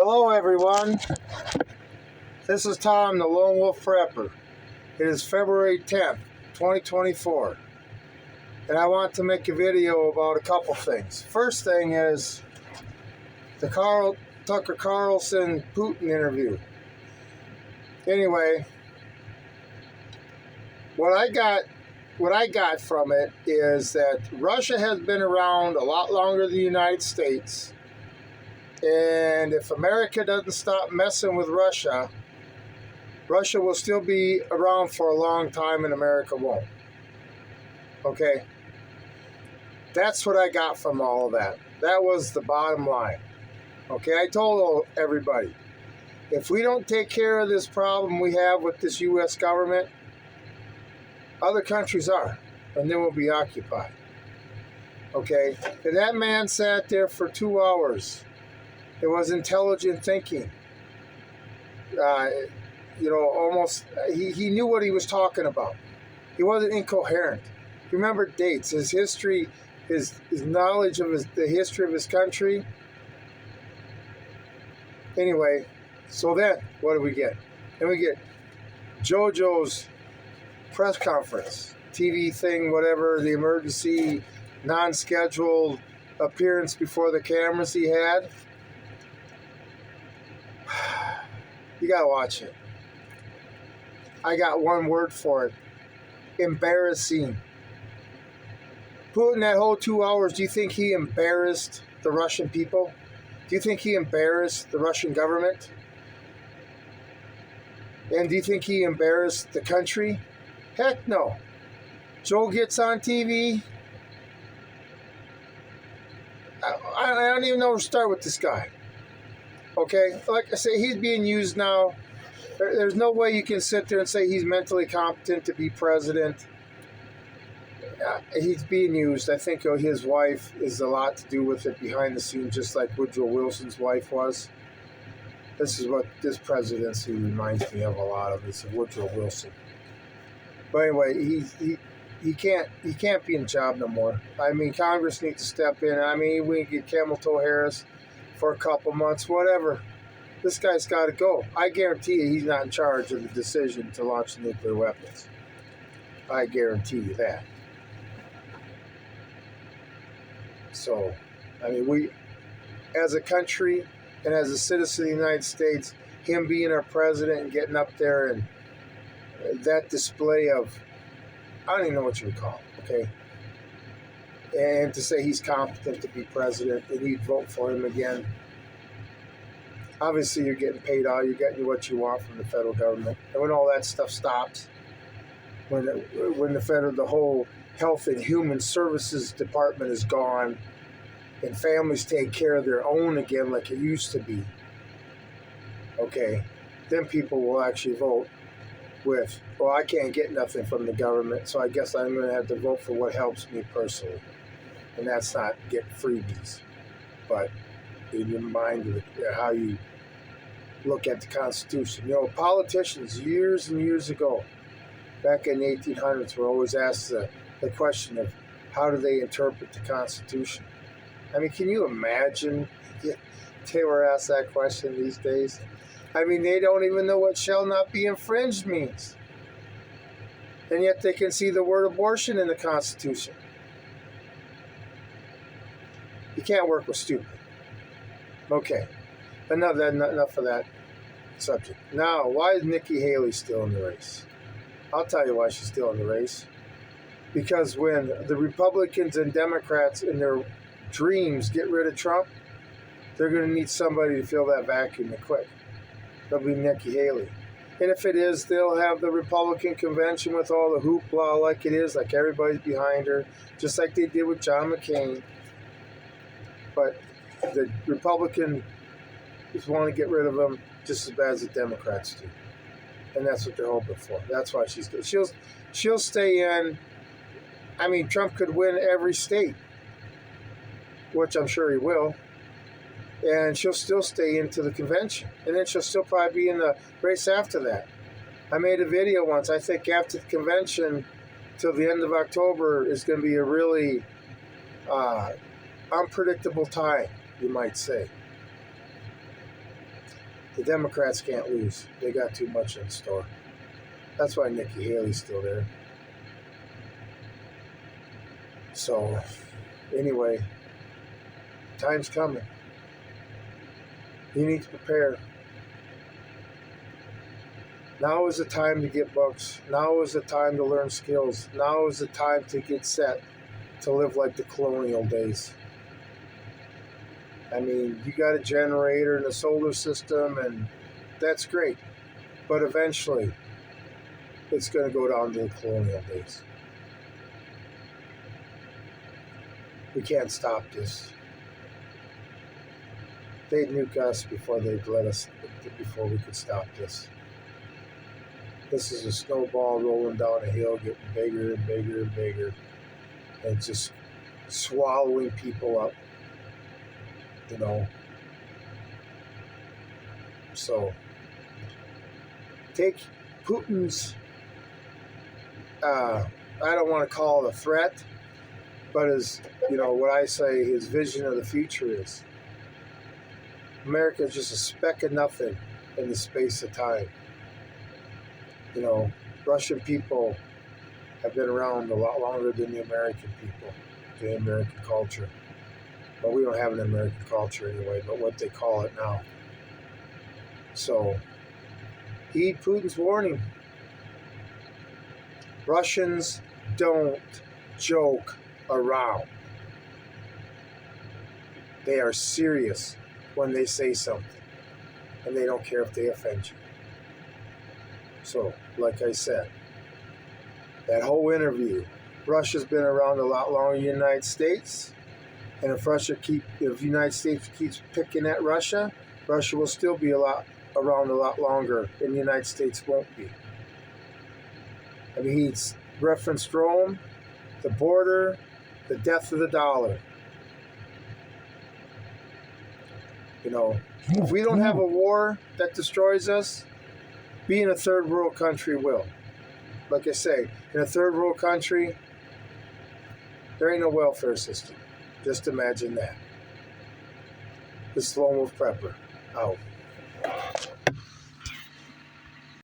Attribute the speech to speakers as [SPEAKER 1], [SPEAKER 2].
[SPEAKER 1] Hello everyone, this is Tom, the Lone Wolf Prepper. It is February 10th, 2024, and I want to make a video about a couple things. First thing is the Tucker Carlson Putin interview. Anyway, what I got from it is that Russia has been around a lot longer than the United States. And if America doesn't stop messing with Russia, Russia will still be around for a long time and America won't. Okay? That's what I got from all of that. That was the bottom line. Okay? I told everybody, if we don't take care of this problem we have with this U.S. government, other countries are, and then we'll be occupied. Okay? And that man sat there for 2 hours. It was intelligent thinking. Almost, he knew what he was talking about. He wasn't incoherent. He remembered dates, his history, his knowledge of the history of his country. Anyway, so then, what do we get? Then we get JoJo's press conference, TV thing, whatever, the emergency, non-scheduled appearance before the cameras he had. You gotta watch it. I got one word for it. Embarrassing. Putin, that whole 2 hours, do you think he embarrassed the Russian people? Do you think he embarrassed the Russian government? And do you think he embarrassed the country? Heck no. Joe gets on TV. I don't even know where to start with this guy. Okay, like I say, he's being used now. There's no way you can sit there and say he's mentally competent to be president. He's being used. I think his wife is a lot to do with it behind the scenes, just like Woodrow Wilson's wife was. This is what this presidency reminds me of a lot of. It's Woodrow Wilson. But anyway, he can't be in job no more. I mean, Congress needs to step in. I mean, we can get Camel Toe Harris for a couple months, whatever. This guy's got to go. I guarantee you he's not in charge of the decision to launch nuclear weapons. I guarantee you that. So, I mean, we, as a country and as a citizen of the United States, him being our president and getting up there and that display of, I don't even know what you would call it, okay? And to say he's competent to be president and you'd vote for him again. Obviously, you're getting paid out. You're getting what you want from the federal government. And when all that stuff stops, when the whole Health and Human Services Department is gone and families take care of their own again like it used to be, okay, then people will actually vote with, well, I can't get nothing from the government, so I guess I'm going to have to vote for what helps me personally. And that's not get freebies, but in your mind, how you look at the Constitution. You know, politicians years and years ago, back in the 1800s, were always asked the question of how do they interpret the Constitution? I mean, can you imagine they were asked that question these days? I mean, they don't even know what shall not be infringed means. And yet they can see the word abortion in the Constitution. You can't work with stupid. Okay, enough of that subject. Now, why is Nikki Haley still in the race? I'll tell you why she's still in the race. Because when the Republicans and Democrats in their dreams get rid of Trump, they're going to need somebody to fill that vacuum quick. That'll be Nikki Haley. And if it is, they'll have the Republican convention with all the hoopla like it is, like everybody's behind her, just like they did with John McCain. But the Republicans want to get rid of him just as bad as the Democrats do. And that's what they're hoping for. That's why she's good. She'll stay in. I mean, Trump could win every state, which I'm sure he will. And she'll still stay into the convention. And then she'll still probably be in the race after that. I made a video once. I think after the convention till the end of October is going to be a really unpredictable time, you might say. The Democrats can't lose. They got too much in store. That's why Nikki Haley's still there. So, anyway, time's coming. You need to prepare. Now is the time to get books. Now is the time to learn skills. Now is the time to get set to live like the colonial days. I mean, you got a generator in the solar system, and that's great. But eventually, it's going to go down to the colonial days. We can't stop this. They'd nuke us before they'd let us, before we could stop this. This is a snowball rolling down a hill, getting bigger and bigger and bigger, and just swallowing people up, you know. So, take Putin's, I don't want to call it a threat, but as, you know, what I say his vision of the future is. America is just a speck of nothing in the space of time. You know, Russian people have been around a lot longer than the American people, the American culture. But we don't have an American culture anyway, but what they call it now. So, heed Putin's warning. Russians don't joke around. They are serious when they say something, and they don't care if they offend you. So, like I said, that whole interview, Russia's been around a lot longer than the United States, and if the United States keeps picking at Russia, Russia will still be around a lot longer, and the United States won't be. I mean, he's referenced Rome, the border, the death of the dollar. You know, if we don't have a war that destroys us, being a third world country will. Like I say, in a third world country, there ain't no welfare system. Just imagine that. This is Lone Wolf Prepper, out.